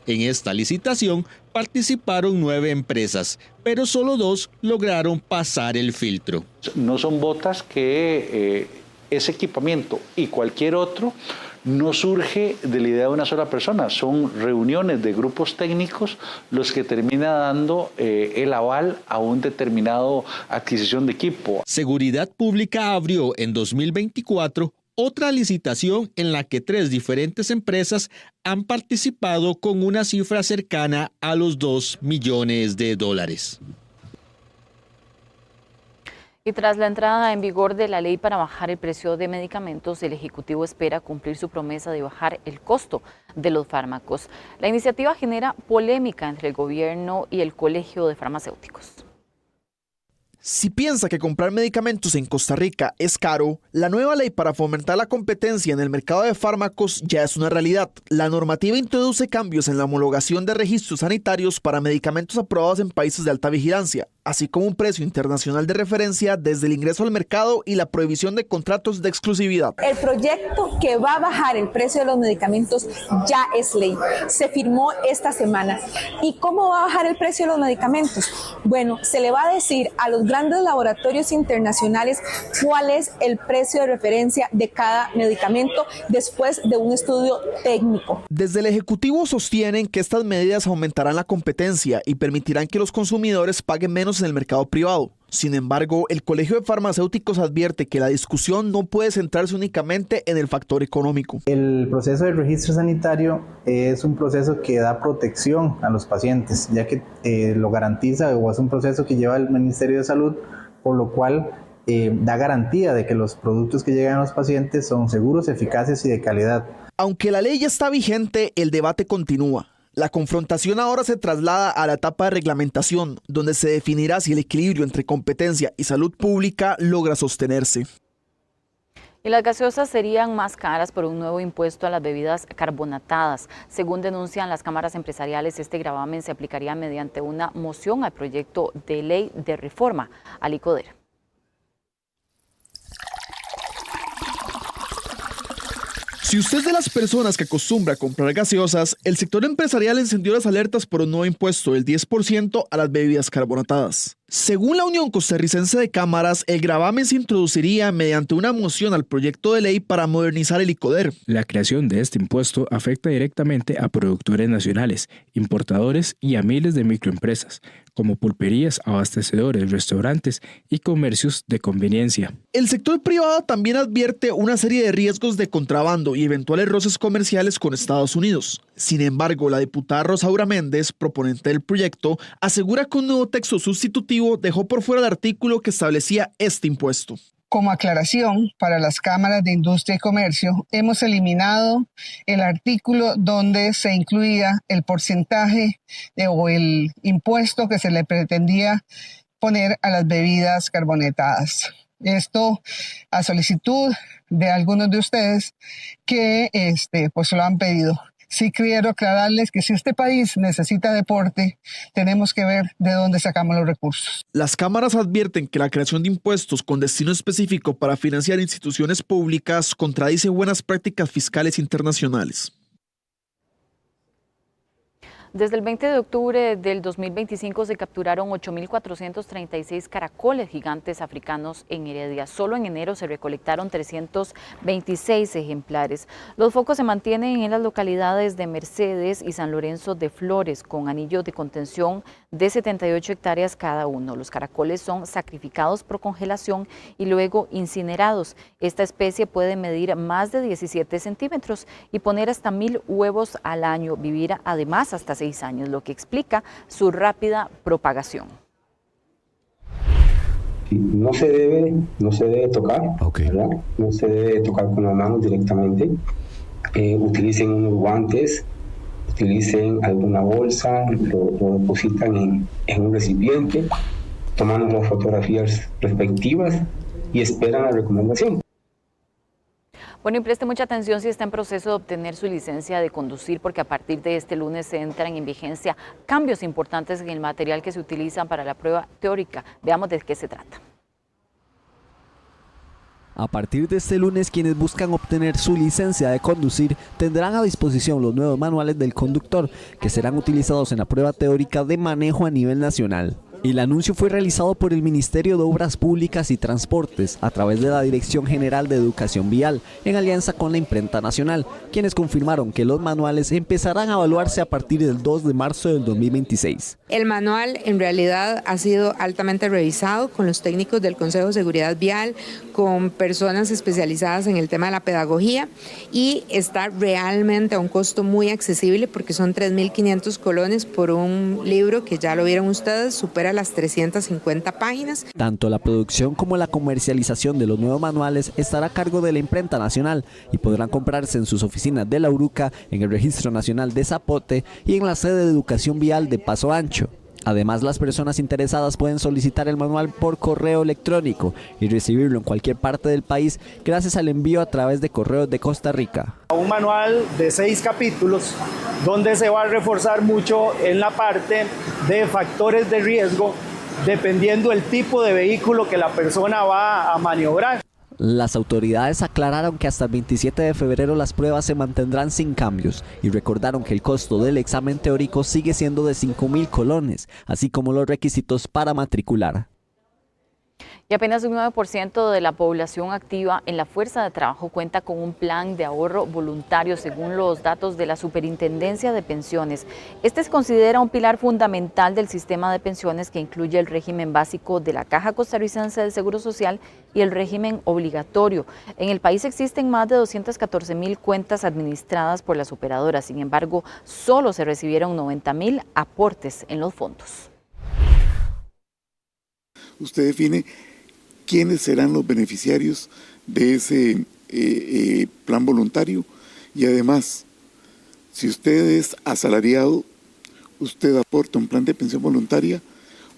En esta licitación participaron 9 empresas, pero solo 2 lograron pasar el filtro. No son botas que ese equipamiento y cualquier otro no surge de la idea de una sola persona, son reuniones de grupos técnicos los que termina dando el aval a un determinado adquisición de equipo. Seguridad Pública abrió en 2024 otra licitación en la que 3 diferentes empresas han participado con una cifra cercana a los $2 millones. Y tras la entrada en vigor de la ley para bajar el precio de medicamentos, el Ejecutivo espera cumplir su promesa de bajar el costo de los fármacos. La iniciativa genera polémica entre el gobierno y el Colegio de Farmacéuticos. Si piensa que comprar medicamentos en Costa Rica es caro, la nueva ley para fomentar la competencia en el mercado de fármacos ya es una realidad. La normativa introduce cambios en la homologación de registros sanitarios para medicamentos aprobados en países de alta vigilancia, así como un precio internacional de referencia desde el ingreso al mercado y la prohibición de contratos de exclusividad. El proyecto que va a bajar el precio de los medicamentos ya es ley. Se firmó esta semana. ¿Y cómo va a bajar el precio de los medicamentos? Bueno, se le va a decir a los grandes laboratorios internacionales cuál es el precio de referencia de cada medicamento después de un estudio técnico. Desde el Ejecutivo sostienen que estas medidas aumentarán la competencia y permitirán que los consumidores paguen menos en el mercado privado. Sin embargo, el Colegio de Farmacéuticos advierte que la discusión no puede centrarse únicamente en el factor económico. El proceso de registro sanitario es un proceso que da protección a los pacientes, ya que lo garantiza, o es un proceso que lleva el Ministerio de Salud, por lo cual da garantía de que los productos que llegan a los pacientes son seguros, eficaces y de calidad. Aunque la ley ya está vigente, el debate continúa. La confrontación ahora se traslada a la etapa de reglamentación, donde se definirá si el equilibrio entre competencia y salud pública logra sostenerse. Y las gaseosas serían más caras por un nuevo impuesto a las bebidas carbonatadas. Según denuncian las cámaras empresariales, este gravamen se aplicaría mediante una moción al proyecto de ley de reforma al ICODER. Si usted es de las personas que acostumbra a comprar gaseosas, el sector empresarial encendió las alertas por un nuevo impuesto del 10% a las bebidas carbonatadas. Según la Unión Costarricense de Cámaras, el gravamen se introduciría mediante una moción al proyecto de ley para modernizar el ICODER. La creación de este impuesto afecta directamente a productores nacionales, importadores y a miles de microempresas, como pulperías, abastecedores, restaurantes y comercios de conveniencia. El sector privado también advierte una serie de riesgos de contrabando y eventuales roces comerciales con Estados Unidos. Sin embargo, la diputada Rosaura Méndez, proponente del proyecto, asegura que un nuevo texto sustitutivo dejó por fuera el artículo que establecía este impuesto. Como aclaración para las cámaras de industria y comercio, hemos eliminado el artículo donde se incluía el porcentaje o el impuesto que se le pretendía poner a las bebidas carbonatadas. Esto a solicitud de algunos de ustedes que pues lo han pedido. Sí quiero aclararles que si este país necesita deporte, tenemos que ver de dónde sacamos los recursos. Las cámaras advierten que la creación de impuestos con destino específico para financiar instituciones públicas contradice buenas prácticas fiscales internacionales. Desde el 20 de octubre del 2025 se capturaron 8.436 caracoles gigantes africanos en Heredia. Solo en enero se recolectaron 326 ejemplares. Los focos se mantienen en las localidades de Mercedes y San Lorenzo de Flores, con anillos de contención de 78 hectáreas cada uno. Los caracoles son sacrificados por congelación y luego incinerados. Esta especie puede medir más de 17 centímetros y poner hasta 1.000 huevos al año, vivir además hasta 6 años, lo que explica su rápida propagación. No se debe tocar, ¿verdad? No se debe tocar con las manos directamente. Utilicen unos guantes utilicen alguna bolsa, lo depositan en un recipiente, toman las fotografías respectivas y esperan la recomendación. Bueno, y preste mucha atención si está en proceso de obtener su licencia de conducir, porque a partir de este lunes se entran en vigencia cambios importantes en el material que se utiliza para la prueba teórica. Veamos de qué se trata. A partir de este lunes, quienes buscan obtener su licencia de conducir tendrán a disposición los nuevos manuales del conductor, que serán utilizados en la prueba teórica de manejo a nivel nacional. El anuncio fue realizado por el Ministerio de Obras Públicas y Transportes a través de la Dirección General de Educación Vial, en alianza con la Imprenta Nacional, quienes confirmaron que los manuales empezarán a evaluarse a partir del 2 de marzo del 2026. El manual en realidad ha sido altamente revisado con los técnicos del Consejo de Seguridad Vial, con personas especializadas en el tema de la pedagogía, y está realmente a un costo muy accesible porque son 3.500 colones por un libro que ya lo vieron ustedes, supera las 350 páginas. Tanto la producción como la comercialización de los nuevos manuales estará a cargo de la Imprenta Nacional y podrán comprarse en sus oficinas de La Uruca, en el Registro Nacional de Zapote y en la sede de Educación Vial de Paso Ancho. Además, las personas interesadas pueden solicitar el manual por correo electrónico y recibirlo en cualquier parte del país gracias al envío a través de Correos de Costa Rica. Un manual de 6 capítulos donde se va a reforzar mucho en la parte de factores de riesgo dependiendo del tipo de vehículo que la persona va a maniobrar. Las autoridades aclararon que hasta el 27 de febrero las pruebas se mantendrán sin cambios y recordaron que el costo del examen teórico sigue siendo de 5.000 colones, así como los requisitos para matricular. Y apenas un 9% de la población activa en la fuerza de trabajo cuenta con un plan de ahorro voluntario, según los datos de la Superintendencia de Pensiones. Este se considera un pilar fundamental del sistema de pensiones que incluye el régimen básico de la Caja Costarricense del Seguro Social y el régimen obligatorio. En el país existen más de 214.000 cuentas administradas por las operadoras. Sin embargo, solo se recibieron 90.000 aportes en los fondos. Usted define quiénes serán los beneficiarios de ese plan voluntario y además, si usted es asalariado, usted aporta un plan de pensión voluntaria,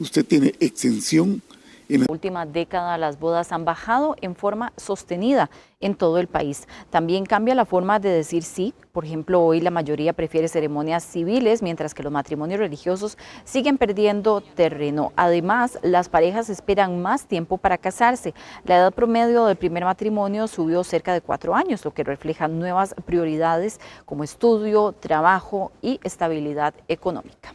usted tiene exención. En la última década las bodas han bajado en forma sostenida en todo el país. También cambia la forma de decir sí. Por ejemplo, hoy la mayoría prefiere ceremonias civiles, mientras que los matrimonios religiosos siguen perdiendo terreno. Además, las parejas esperan más tiempo para casarse. La edad promedio del primer matrimonio subió cerca de 4 años, lo que refleja nuevas prioridades como estudio, trabajo y estabilidad económica.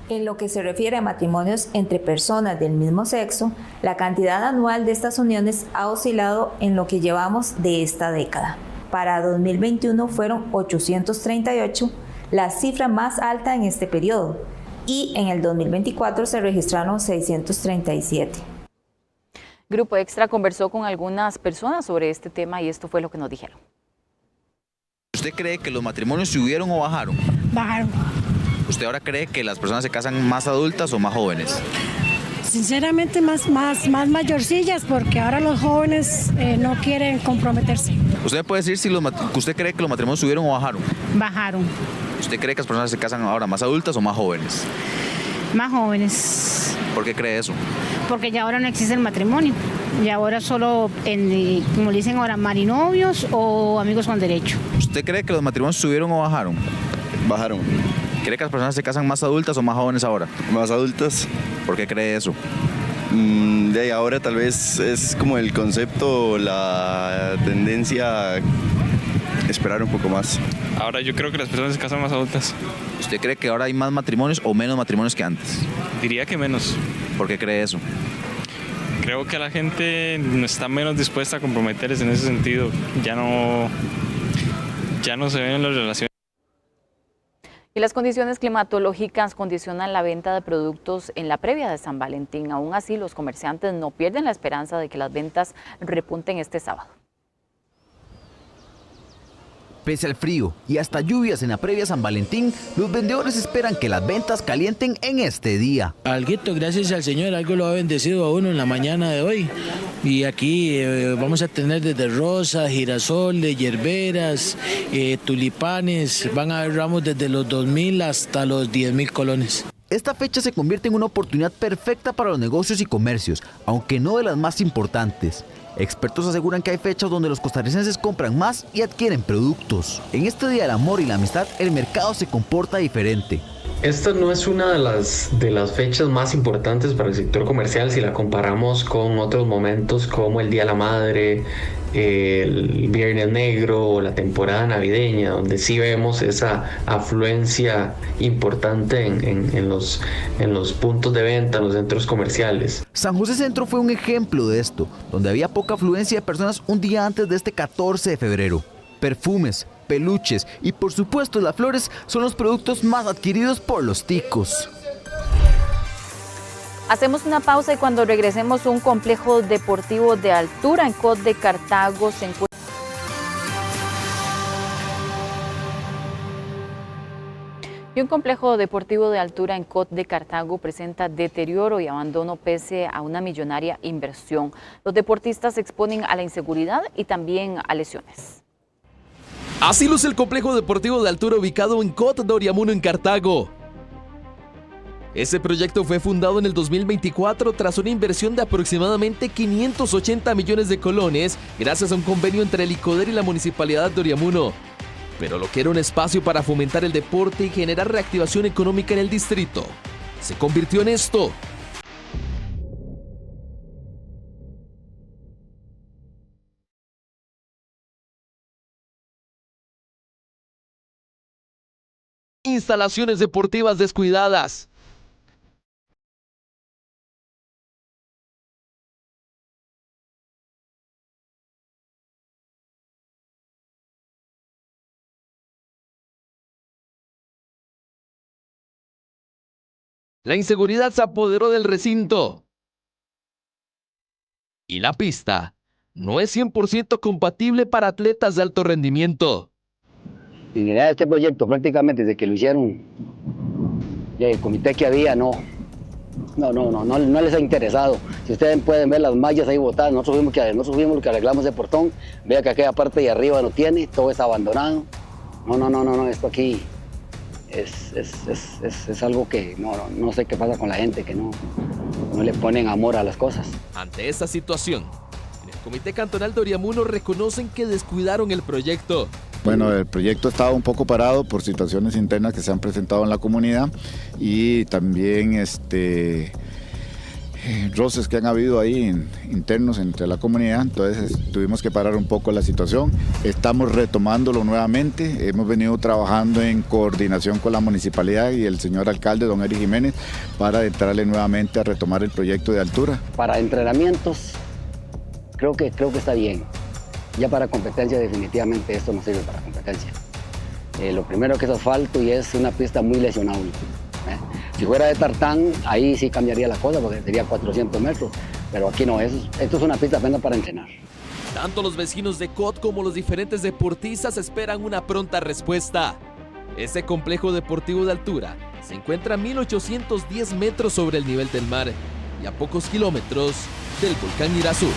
En lo que se refiere a matrimonios entre personas del mismo sexo, la cantidad anual de estas uniones ha oscilado en lo que llevamos de esta década. Para 2021 fueron 838, la cifra más alta en este periodo, y en el 2024 se registraron 637. Grupo Extra conversó con algunas personas sobre este tema y esto fue lo que nos dijeron. ¿Usted cree que los matrimonios subieron o bajaron? Bajaron. ¿Usted ahora cree que las personas se casan más adultas o más jóvenes? Sinceramente más mayorcillas, porque ahora los jóvenes no quieren comprometerse. ¿Usted puede decir si usted cree que los matrimonios subieron o bajaron? Bajaron. ¿Usted cree que las personas se casan ahora más adultas o más jóvenes? Más jóvenes. ¿Por qué cree eso? Porque ya ahora no existe el matrimonio. Y ahora solo, como le dicen ahora, marinovios o amigos con derecho. ¿Usted cree que los matrimonios subieron o bajaron? Bajaron. ¿Cree que las personas se casan más adultas o más jóvenes ahora? Más adultas. ¿Por qué cree eso? De ahí ahora tal vez es como el concepto, la tendencia a esperar un poco más. Ahora yo creo que las personas se casan más adultas. ¿Usted cree que ahora hay más matrimonios o menos matrimonios que antes? Diría que menos. ¿Por qué cree eso? Creo que la gente no está menos dispuesta a comprometerse en ese sentido. Ya no se ven en las relaciones. Y las condiciones climatológicas condicionan la venta de productos en la previa de San Valentín. Aún así, los comerciantes no pierden la esperanza de que las ventas repunten este sábado. Pese al frío y hasta lluvias en la previa San Valentín, los vendedores esperan que las ventas calienten en este día. Alguito, gracias al Señor, algo lo ha bendecido a uno en la mañana de hoy. Y aquí vamos a tener desde rosas, girasoles, hierberas, tulipanes. Van a haber ramos desde los 2.000 hasta los 10.000 colones. Esta fecha se convierte en una oportunidad perfecta para los negocios y comercios, aunque no de las más importantes. Expertos aseguran que hay fechas donde los costarricenses compran más y adquieren productos. En este Día del Amor y la Amistad, el mercado se comporta diferente. Esta no es una de las fechas más importantes para el sector comercial si la comparamos con otros momentos como el Día de la Madre, el Viernes Negro o la temporada navideña, donde sí vemos esa afluencia importante en los puntos de venta, en los centros comerciales. San José Centro fue un ejemplo de esto, donde había poca afluencia de personas un día antes de este 14 de febrero. Perfumes, peluches y por supuesto las flores son los productos más adquiridos por los ticos. Hacemos una pausa y cuando regresemos, un complejo deportivo de altura en Cot de Cartago se encuentra. Y un complejo deportivo de altura en Cot de Cartago presenta deterioro y abandono pese a una millonaria inversión. Los deportistas se exponen a la inseguridad y también a lesiones. Así luce el complejo deportivo de altura ubicado en Cot de Oriamuno en Cartago. Ese proyecto fue fundado en el 2024 tras una inversión de aproximadamente 580 millones de colones gracias a un convenio entre el ICODER y la Municipalidad de Oriamuno. Pero lo que era un espacio para fomentar el deporte y generar reactivación económica en el distrito, se convirtió en esto. Instalaciones deportivas descuidadas. La inseguridad se apoderó del recinto. Y la pista no es 100% compatible para atletas de alto rendimiento. En realidad este proyecto prácticamente desde que lo hicieron, el comité que había no les ha interesado. Si ustedes pueden ver las mallas ahí botadas, nosotros fuimos los que arreglamos ese portón, vea que aquella parte de arriba no tiene, todo está abandonado. No, esto aquí es algo que no sé qué pasa con la gente, que no le ponen amor a las cosas. Ante esta situación, en el Comité Cantonal de Oriamuno reconocen que descuidaron el proyecto. Bueno, el proyecto estaba un poco parado por situaciones internas que se han presentado en la comunidad y también roces que han habido ahí internos entre la comunidad, entonces tuvimos que parar un poco la situación. Estamos retomándolo nuevamente, hemos venido trabajando en coordinación con la municipalidad y el señor alcalde, don Eric Jiménez, para entrarle nuevamente a retomar el proyecto de altura. Para entrenamientos creo que está bien. Ya para competencia definitivamente esto no sirve para competencia. Lo primero que es asfalto y es una pista muy lesionable. Si fuera de tartán, ahí sí cambiaría la cosa porque sería 400 metros, pero aquí no, esto es una pista apenas para entrenar. Tanto los vecinos de Cot como los diferentes deportistas esperan una pronta respuesta. Este complejo deportivo de altura se encuentra a 1810 metros sobre el nivel del mar y a pocos kilómetros del volcán Irazú.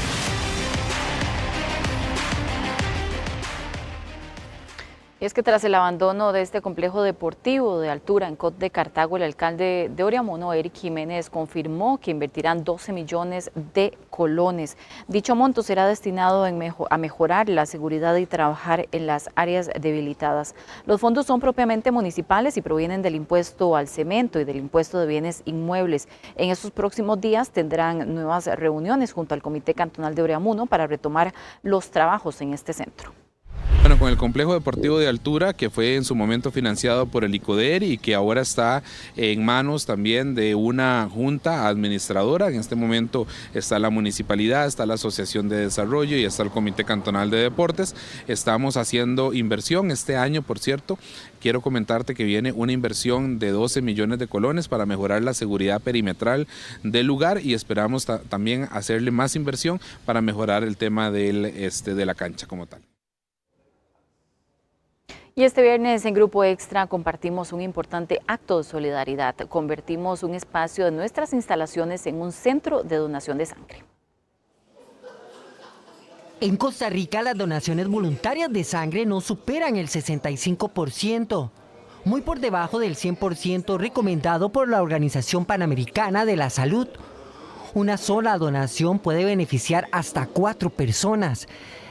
Y es que tras el abandono de este complejo deportivo de altura en Cot de Cartago, el alcalde de Oriamuno, Eric Jiménez, confirmó que invertirán 12 millones de colones. Dicho monto será destinado a mejorar la seguridad y trabajar en las áreas debilitadas. Los fondos son propiamente municipales y provienen del impuesto al cemento y del impuesto de bienes inmuebles. En estos próximos días tendrán nuevas reuniones junto al Comité Cantonal de Oriamuno para retomar los trabajos en este centro. Bueno, con el complejo deportivo de altura que fue en su momento financiado por el ICODER y que ahora está en manos también de una junta administradora. En este momento está la municipalidad, está la Asociación de Desarrollo y está el Comité Cantonal de Deportes. Estamos haciendo inversión este año, por cierto. Quiero comentarte que viene una inversión de 12 millones de colones para mejorar la seguridad perimetral del lugar y esperamos también hacerle más inversión para mejorar el tema de la cancha como tal. Y este viernes en Grupo Extra compartimos un importante acto de solidaridad. Convertimos un espacio de nuestras instalaciones en un centro de donación de sangre. En Costa Rica las donaciones voluntarias de sangre no superan el 65%, muy por debajo del 100% recomendado por la Organización Panamericana de la Salud. Una sola donación puede beneficiar hasta 4 personas,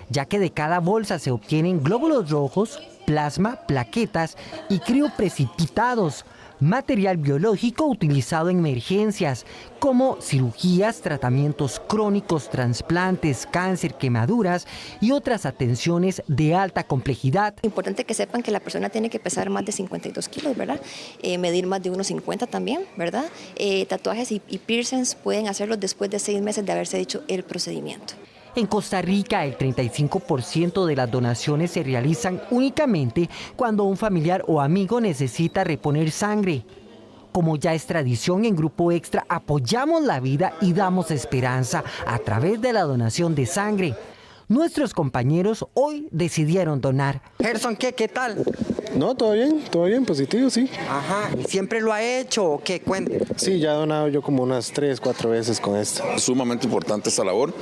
ya que de cada bolsa se obtienen glóbulos rojos, plasma, plaquetas y crioprecipitados, material biológico utilizado en emergencias como cirugías, tratamientos crónicos, trasplantes, cáncer, quemaduras y otras atenciones de alta complejidad. Importante que sepan que la persona tiene que pesar más de 52 kilos, ¿verdad? Medir más de 1,50 también, ¿verdad? Tatuajes y piercings pueden hacerlos después de 6 meses de haberse hecho el procedimiento. En Costa Rica, el 35% de las donaciones se realizan únicamente cuando un familiar o amigo necesita reponer sangre. Como ya es tradición, en Grupo Extra apoyamos la vida y damos esperanza a través de la donación de sangre. Nuestros compañeros hoy decidieron donar. Gerson, ¿qué tal? No, todo bien, positivo, sí. Ajá, ¿y siempre lo ha hecho o qué? Cuente. Sí, ya he donado yo como unas 3, 4 veces con esto. Sumamente importante esta labor.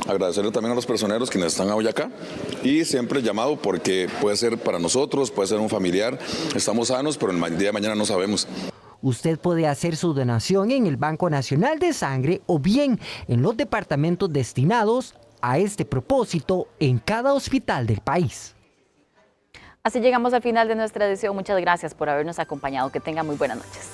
Agradecerle también a los personeros quienes están hoy acá y siempre llamado porque puede ser para nosotros, puede ser un familiar. Estamos sanos, pero el día de mañana no sabemos. Usted puede hacer su donación en el Banco Nacional de Sangre o bien en los departamentos destinados a este propósito en cada hospital del país. Así llegamos al final de nuestra edición. Muchas gracias por habernos acompañado. Que tengan muy buenas noches.